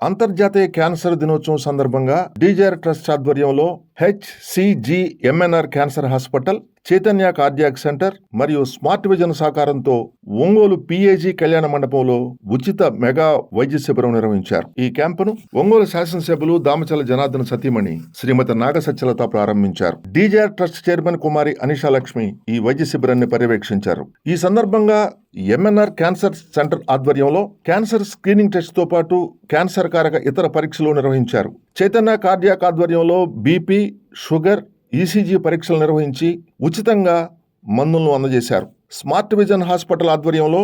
అంతర్జాతీయ క్యాన్సర్ దినోత్సవం సందర్భంగా డీజేఆర్ ట్రస్ట్ ఆధ్వర్యంలో HCGMNR cancer hospital, Chaitanya cardiac centre మరియు స్మార్ట్ విజన్ సహకారంతో ఒంగోలు PAG కళ్యాణ మండపంలో ఉచిత మెగా వైద్య శిబిరం నిర్వహించారు. ఈ క్యాంపును ఒంగోలు శాసనసభ్యులు దామచల జనార్దన సతీమణి శ్రీమతి నాగసత్యలత ప్రారంభించారు. డీజేఆర్ ట్రస్ట్ చైర్మన్ కుమారి అనిషా లక్ష్మి ఈ వైద్య శిబిరాన్ని పర్యవేక్షించారు. ఈ సందర్భంగా MNR క్యాన్సర్ సెంటర్ ఆధ్వర్యంలో క్యాన్సర్ స్క్రీనింగ్ టెస్ట్ తో పాటు క్యాన్సర్ కారక ఇతర పరీక్షలు నిర్వహించారు. చైతన్య కార్డియాక్ ఆధ్వర్యంలో BP, షుగర్, ECG పరీక్షలు నిర్వహించి ఉచితంగా మందులను అందజేశారు. స్మార్ట్ విజన్ హాస్పిటల్ ఆధ్వర్యంలో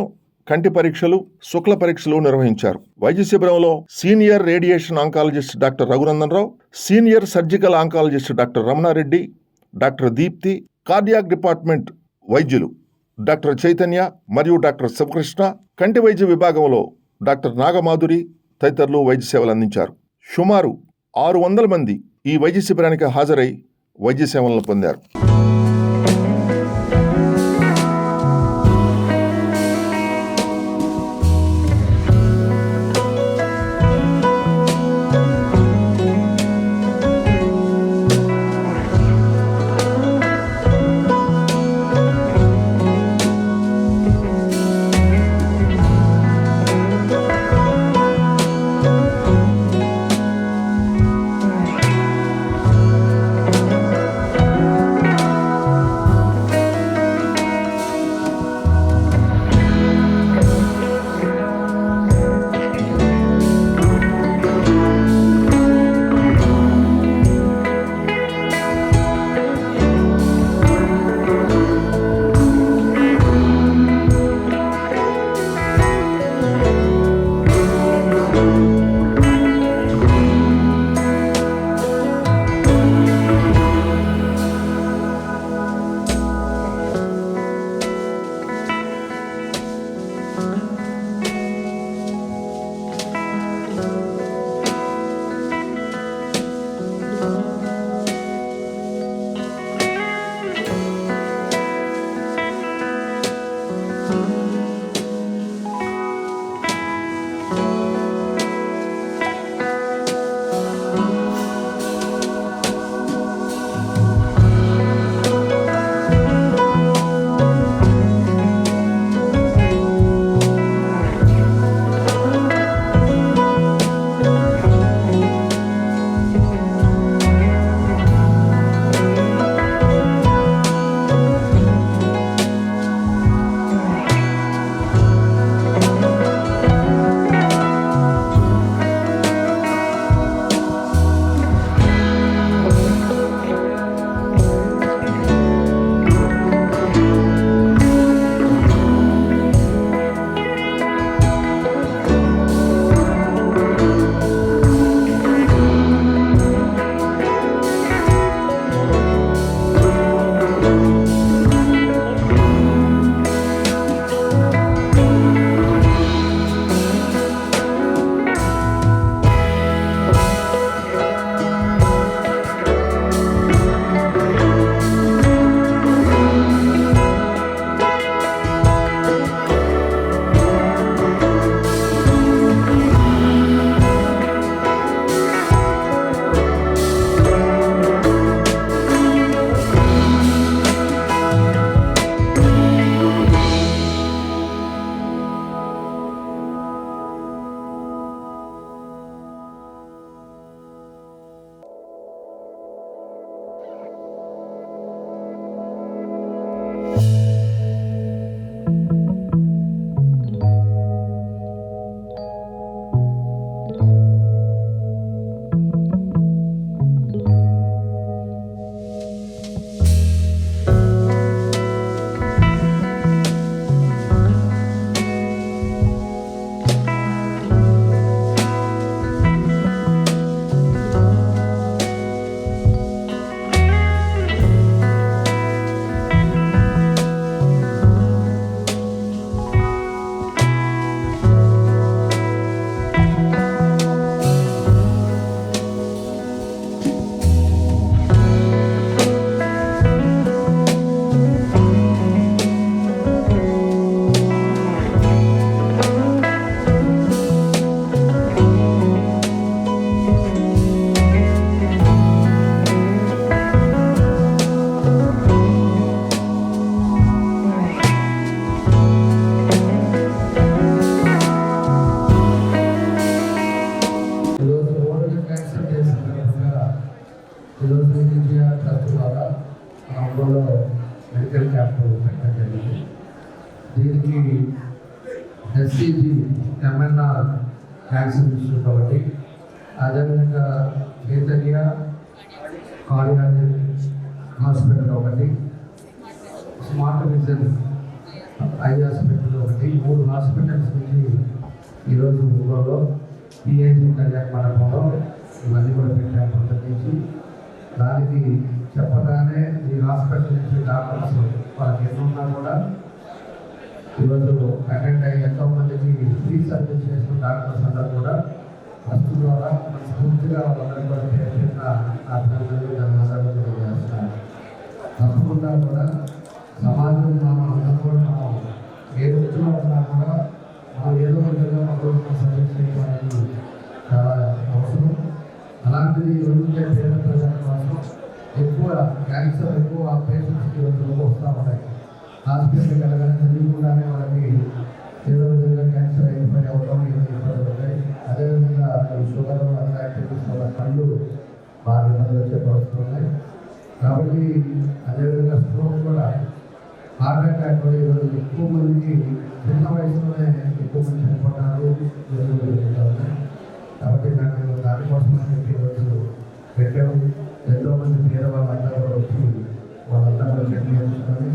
కంటి పరీక్షలు, శుక్ల పరీక్షలు నిర్వహించారు. వైద్య శిబిరంలో senior radiation oncologist doctor Raghunandan Rao, senior surgical oncologist doctor Ramana Reddy, doctor Deepti, cardiac department వైద్యులు డాక్టర్ చైతన్య మరియు డాక్టర్ శివకృష్ణ, కంటి వైద్య విభాగంలో డాక్టర్ నాగమాధురి తదితరులు వైద్య సేవలు అందించారు. సుమారు 600 మంది ఈ వైద్య శిబిరానికి హాజరై వైద్య సేవలను పొందారు. క్యాన్సర్ ఇన్స్టిట్యూట్ ఒకటి, అదేవిధంగా చైతన్య కార్డియాలజీ హాస్పిటల్ ఒకటి, స్మార్ట్ విజన్ ఐ హాస్పిటల్ ఒకటి, 3 హాస్పిటల్స్ నుంచి ఈరోజు ఊళ్ళో పిఐజీ కళ్యాణ మండపంలో ఇవన్నీ కూడా పెట్టాము ప్రత్యేకించి. దానికి చెప్పగానే ఈ హాస్పిటల్ నుంచి డాక్టర్స్ వాళ్ళకి ఎన్నున్నా కూడా ఈరోజు అటెండ్ అయ్యి ఎంతోమందికి ఫ్రీ సర్వీస్ చేసిన డాక్టర్స్ అందరూ కూడా ఫస్ట్ ద్వారా పూర్తిగా వాళ్ళందరూ కూడా చేసిన అభినందనలు తెలియజేస్తున్నారు. తప్పకుండా కూడా సమాజంలో అందరూ కూడా మనం ఏ వృత్తిలో ఉన్నా కూడా మనం ఏదో విధంగా ఒకరు సర్వీస్ చేయడానికి చాలా అవసరం. అలాంటిది ఉండే పేద ప్రజల కోసం ఎక్కువ క్యాన్సర్ ఎక్కువ పేషెంట్స్కి వస్తూ ఉంటాయి. హాస్పిటల్కి వెళ్ళగానే తెలియకుండానే వాళ్ళకి ఏదో విధంగా క్యాన్సర్ అయిపోయి అవడం ఏదో ఇబ్బందులు ఉంటాయి. అదేవిధంగా షుగర్ అలా యాక్టివిటీస్ వల్ల కళ్ళు బాగా ఇబ్బందులు వచ్చే పరిస్థితులు ఉన్నాయి. కాబట్టి అదేవిధంగా స్ట్రోక్ కూడా, హార్ట్ అటాక్ కూడా ఈరోజు ఎక్కువ మందికి చిన్న వయసులోనే ఎక్కువ మంది చనిపోతారు. కాబట్టి నాకు దానికోసం అని చెప్పి ఈరోజు పెట్టాము. ఎంతోమంది పేదవాళ్ళంతా కూడా వచ్చి వాళ్ళంతా కూడా చెక్ చేసుకొని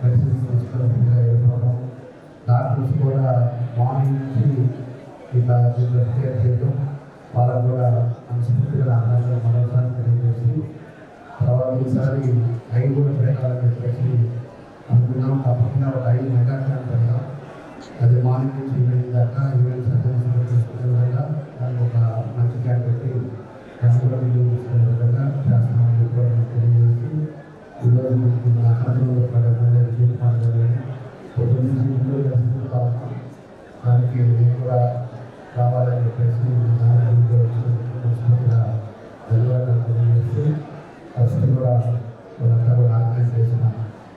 మెడిసిన్స్ తీసుకొని ఫ్రీగా వెళ్ళిపోవడం, డాక్టర్స్ కూడా మార్నింగ్ నుంచి ఇలా కేర్ చేయడం, వాళ్ళకు కూడా మనస్ఫూర్తిగా ఆనందంగా మరోసారి తెలియజేసి తర్వాత ఈసారి 5 కూడా పెట్టాలని చెప్పేసి అనుకున్నాం. తప్పకుండా ఒక 5 మెగా క్యాంప్ పెడతాం. అది మార్నింగ్ నుంచి ఈవినింగ్ దాకా ఈవెంట్ సర్వీస్ తీసుకునే విధంగా దానికి ఒక మంచి క్యాంప్ పెట్టి క్యాంప్ కూడా వినియోగం తీసుకునే విధంగా చేస్తామని కూడా తెలియజేసి ఈరోజు నా సందర్భంలో పడే తీర్మానం పొద్దున్న నుంచి ఇంట్లో చేసుకుంటా ఉన్నాం. దానికి నేను కూడా రావాలని చెప్పేసి మనస్ఫూర్తిగా ధన్యవాదాలు తెలియజేస్తూ ఫస్ట్ కూడా వాళ్ళంతా కూడా ఆర్గనైజ్ చేసిన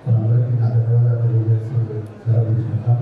వాళ్ళందరికీ నా ధన్యవాదాలు తెలియజేస్తూ సెలవు తీసుకుంటాను.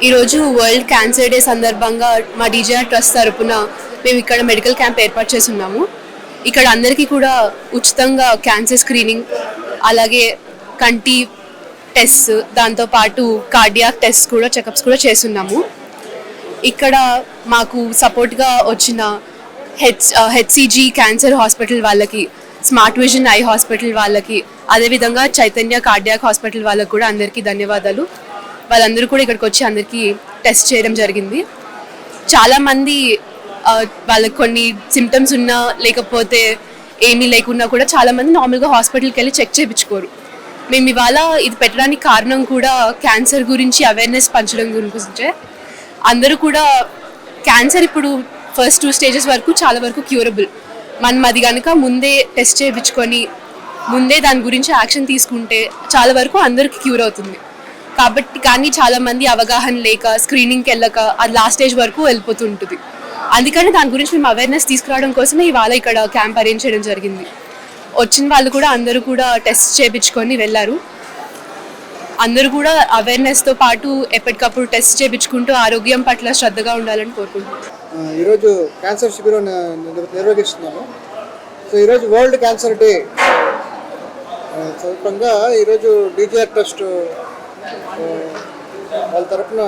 ఈరోజు వరల్డ్ క్యాన్సర్ డే సందర్భంగా మా డీజీఆర్ ట్రస్ట్ తరపున మేము ఇక్కడ మెడికల్ క్యాంప్ ఏర్పాటు చేస్తున్నాము. ఇక్కడ అందరికీ కూడా ఉచితంగా క్యాన్సర్ స్క్రీనింగ్, అలాగే కంటి టెస్ట్, దాంతోపాటు కార్డియాక్ టెస్ట్ కూడా, చెకప్స్ కూడా చేస్తున్నాము. ఇక్కడ మాకు సపోర్ట్గా వచ్చిన హెచ్సిజీ క్యాన్సర్ హాస్పిటల్ వాళ్ళకి, స్మార్ట్ విజన్ ఐ హాస్పిటల్ వాళ్ళకి, అదేవిధంగా చైతన్య కార్డియాక్ హాస్పిటల్ వాళ్ళకి కూడా అందరికీ ధన్యవాదాలు. వాళ్ళందరూ కూడా ఇక్కడికి వచ్చి అందరికీ టెస్ట్ చేయడం జరిగింది. చాలామంది వాళ్ళకి కొన్ని సిమ్టమ్స్ ఉన్నా లేకపోతే ఏమీ లేకున్నా కూడా చాలామంది నార్మల్గా హాస్పిటల్కి వెళ్ళి చెక్ చేయించుకోరు. మేము ఇవాళ ఇది పెట్టడానికి కారణం కూడా క్యాన్సర్ గురించి అవేర్నెస్ పంచడం గురించి. అందరూ కూడా క్యాన్సర్ ఇప్పుడు ఫస్ట్ 2 స్టేజెస్ వరకు చాలా వరకు క్యూరబుల్. మనం అది కనుక ముందే టెస్ట్ చేయించుకొని ముందే దాని గురించి యాక్షన్ తీసుకుంటే చాలా వరకు అందరికి క్యూర్ అవుతుంది. కాబట్టి కానీ చాలామంది అవగాహన లేక స్క్రీనింగ్కి వెళ్ళక అది లాస్ట్ స్టేజ్ వరకు వెళ్ళిపోతుంటుంది. అందుకని దాని గురించి మేము అవేర్నెస్ తీసుకురావడం కోసమే ఇవాళ ఇక్కడ క్యాంప్ అరేంజ్ చేయడం జరిగింది. వచ్చిన వాళ్ళు కూడా అందరూ కూడా టెస్ట్ చేయించుకొని వెళ్ళారు. అందరూ కూడా అవేర్నెస్తో పాటు ఎప్పటికప్పుడు టెస్ట్ చేయించుకుంటూ ఆరోగ్యం పట్ల శ్రద్ధగా ఉండాలని కోరుకుంటున్నాను. ఈరోజు క్యాన్సర్ శిబిరం నిర్వహిస్తున్నాము. సో ఈరోజు వరల్డ్ క్యాన్సర్ డే సందర్భంగా ఈరోజు డీజీఆర్ ట్రస్ట్ వాళ్ళ తరఫున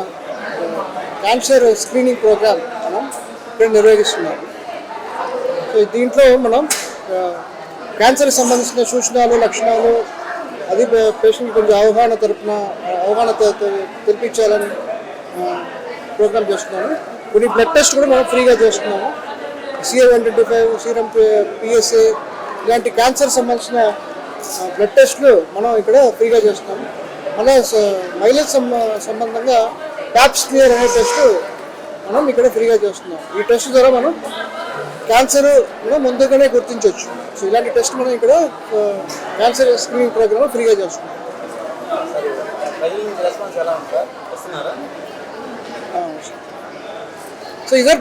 క్యాన్సర్ స్క్రీనింగ్ ప్రోగ్రామ్ మనం ఇక్కడ నిర్వహిస్తున్నాము. సో దీంట్లో మనం క్యాన్సర్కి సంబంధించిన సూచనలు, లక్షణాలు, అది పేషెంట్ కొంచెం అవగాహన తెలిపించాలని ప్రోగ్రామ్ చేస్తున్నాము. కొన్ని బ్లడ్ టెస్ట్ కూడా మనం ఫ్రీగా చేస్తున్నాము. CA-125, సీరం PSA ఇలాంటి క్యాన్సర్ సంబంధించిన బ్లడ్ టెస్ట్లు మనం ఇక్కడ ఫ్రీగా చేస్తున్నాము. మన మహిళల సంబంధంగా ప్యాప్ స్మియర్ అనే టెస్ట్ మనం ఇక్కడ ఫ్రీగా చేస్తున్నాం. ఈ టెస్ట్ ద్వారా మనం క్యాన్సర్ ముందుగానే గుర్తించవచ్చు. సో ఇలాంటి టెస్ట్ మనం ఇక్కడ క్యాన్సర్ స్క్రీనింగ్ ప్రోగ్రామ్ ఫ్రీగా చేస్తున్నాం. సో ఇదే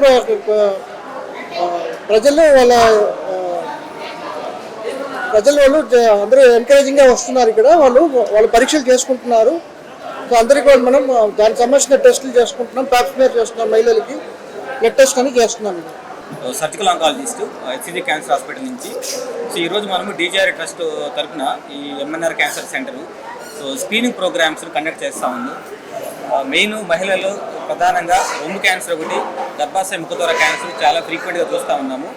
ప్రజలు వాళ్ళు అందరూ ఎంకరేజింగ్గా వస్తున్నారు. ఇక్కడ వాళ్ళు పరీక్షలు చేసుకుంటున్నారు. సో అందరికీ వాళ్ళు మనం దానికి సంబంధించిన టెస్టులు చేసుకుంటున్నాం. ప్యాప్ స్మియర్ చేస్తున్నాం, మహిళలకి బ్లడ్ టెస్ట్ అని చేస్తున్నాం. Surgical oncologist HCG cancer hospital నుంచి. సో ఈరోజు మనము డీజీఆర్ ట్రస్ట్ తరఫున ఈ MNR cancer centre so screening programs conduct చేస్తూ ఉంది. మెయిన్ మహిళలు ప్రధానంగా రొమ్ము క్యాన్సర్ ఒకటి, గర్భాశయ ముఖద్వార క్యాన్సర్ చాలా ఫ్రీక్వెంట్గా చూస్తూ ఉన్నాము.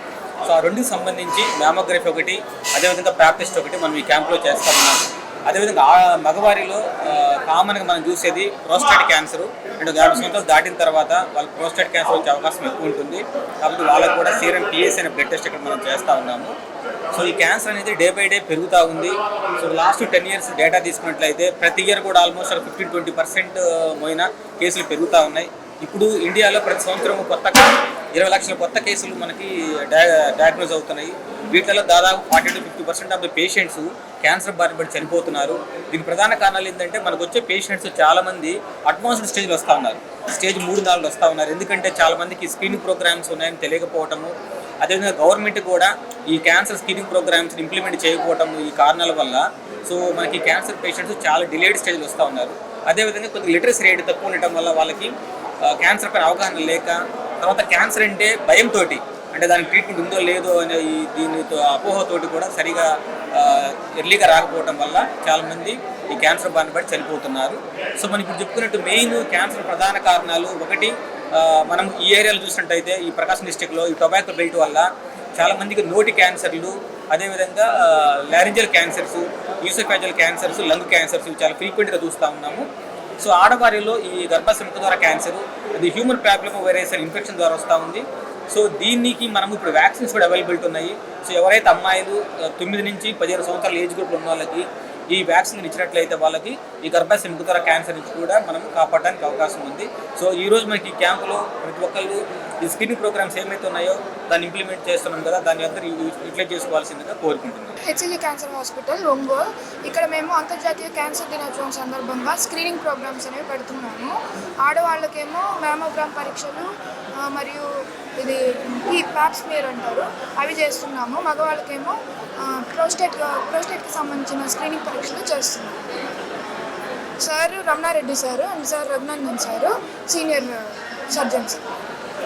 సో ఆ రెండుకి సంబంధించి మ్యామోగ్రఫీ ఒకటి, అదేవిధంగా ప్యాప్ టెస్ట్ ఒకటి మనం ఈ క్యాంప్లో చేస్తూ ఉన్నాము. అదేవిధంగా మగవారిలో కామన్గా మనం చూసేది ప్రోస్టేట్ క్యాన్సర్. అండ్ 50 సంవత్సరాలు దాటిన తర్వాత వాళ్ళకి ప్రోస్టేట్ క్యాన్సర్ వచ్చే అవకాశం ఎక్కువ ఉంటుంది. కాబట్టి వాళ్ళకు కూడా సీరం PSA అనే బ్లడ్ టెస్ట్ ఇక్కడ మనం చేస్తూ ఉన్నాము. సో ఈ క్యాన్సర్ అనేది డే బై డే పెరుగుతూ ఉంది. సో లాస్ట్ 10 years డేటా తీసుకున్నట్లయితే ప్రతి ఇయర్ కూడా ఆల్మోస్ట్ 15-20% మోయిన కేసులు పెరుగుతూ ఉన్నాయి. ఇప్పుడు ఇండియాలో ప్రతి సంవత్సరం కొత్తగా 20 లక్షల కొత్త కేసులు మనకి డయాగ్నోజ్ అవుతున్నాయి. వీటిలో దాదాపు 40-50% ఆఫ్ ద పేషెంట్స్ క్యాన్సర్ బారిన పడి చనిపోతున్నారు. దీనికి ప్రధాన కారణాలు ఏంటంటే మనకు వచ్చే పేషెంట్స్ చాలామంది అడ్వాన్స్డ్ స్టేజ్లో వస్తూ ఉన్నారు, స్టేజ్ 3-4 వస్తూ ఉన్నారు. ఎందుకంటే చాలామందికి స్క్రీనింగ్ ప్రోగ్రామ్స్ ఉన్నాయని తెలియకపోవటము, అదేవిధంగా గవర్నమెంట్ కూడా ఈ క్యాన్సర్ స్క్రీనింగ్ ప్రోగ్రామ్స్ని ఇంప్లిమెంట్ చేయకపోవటము, ఈ కారణాల వల్ల సో మనకి క్యాన్సర్ పేషెంట్స్ చాలా డిలేడ్ స్టేజ్లో వస్తూ ఉన్నారు. అదేవిధంగా కొద్దిగా లిటరసీ రేట్ తక్కువ ఉండటం వల్ల వాళ్ళకి క్యాన్సర్ పైన అవగాహన లేక, తర్వాత క్యాన్సర్ అంటే భయంతో, అంటే దానికి ట్రీట్మెంట్ ఉందో లేదో అనే దీనితో అపోహతోటి కూడా సరిగా ఎర్లీగా రాకపోవడం వల్ల చాలామంది ఈ క్యాన్సర్ బారిన పడి చనిపోతున్నారు. సో మనం ఇప్పుడు చెప్పుకున్నట్టు మెయిన్ క్యాన్సర్ ప్రధాన కారణాలు ఒకటి, మనం ఈ ఏరియాలో చూసినట్టయితే ఈ ప్రకాశం డిస్టిక్లో ఈ టొబాకో బెల్ట్ వల్ల చాలామందికి నోటి క్యాన్సర్లు, అదేవిధంగా laryngeal cancers, oesophageal cancers, lung cancers చాలా ఫ్రీక్వెంట్గా చూస్తూ ఉన్నాము. సో ఆడవారిలో ఈ గర్భాశయ ముఖద్వార క్యాన్సర్ అది హ్యూమన్ ప్యాపిలోమా వైరస్ ఇన్ఫెక్షన్ ద్వారా వస్తూ ఉంది. సో దీనికి మనము ఇప్పుడు వ్యాక్సిన్స్ కూడా అవైలబిలిటీ ఉన్నాయి. సో ఎవరైతే అమ్మాయిలు 9 నుంచి 15 సంవత్సరాల ఏజ్ గ్రూప్లో ఉన్న వాళ్ళకి ఈ వ్యాక్సిన్ ఇచ్చినట్లయితే వాళ్ళకి ఈ గర్భాశయ ముఖద్వార క్యాన్సర్ నుంచి కూడా మనం కాపాడడానికి అవకాశం ఉంది. సో ఈరోజు మనకి ఈ క్యాంపులో ప్రతి ఒక్కళ్ళు ఈ స్క్రీనింగ్ ప్రోగ్రామ్స్ ఏమైతే ఉన్నాయో దాన్ని ఇంప్లిమెంట్ చేస్తున్నాం కదా, దాన్ని అందరూ యూటిలైజ్ చేసుకోవాల్సిందిగా కోరుకుంటున్నాం. HCG cancer hospital Ongole. ఇక్కడ మేము అంతర్జాతీయ క్యాన్సర్ దినోత్సవం సందర్భంగా స్క్రీనింగ్ ప్రోగ్రామ్స్ అనేవి పెడుతున్నాము. ఆడవాళ్ళకేమో మ్యామోగ్రామ్ పరీక్షలు మరియు ఇది ఈ ప్యాప్ స్మియర్ అంటారు, అవి చేస్తున్నాము. మగవాళ్ళకేమో ప్రోస్టేట్కి సంబంధించిన స్క్రీనింగ్ పరీక్షలు చేస్తున్నాము. Sir Ramana Reddy sir and sir Raghunandan sir senior surgeons.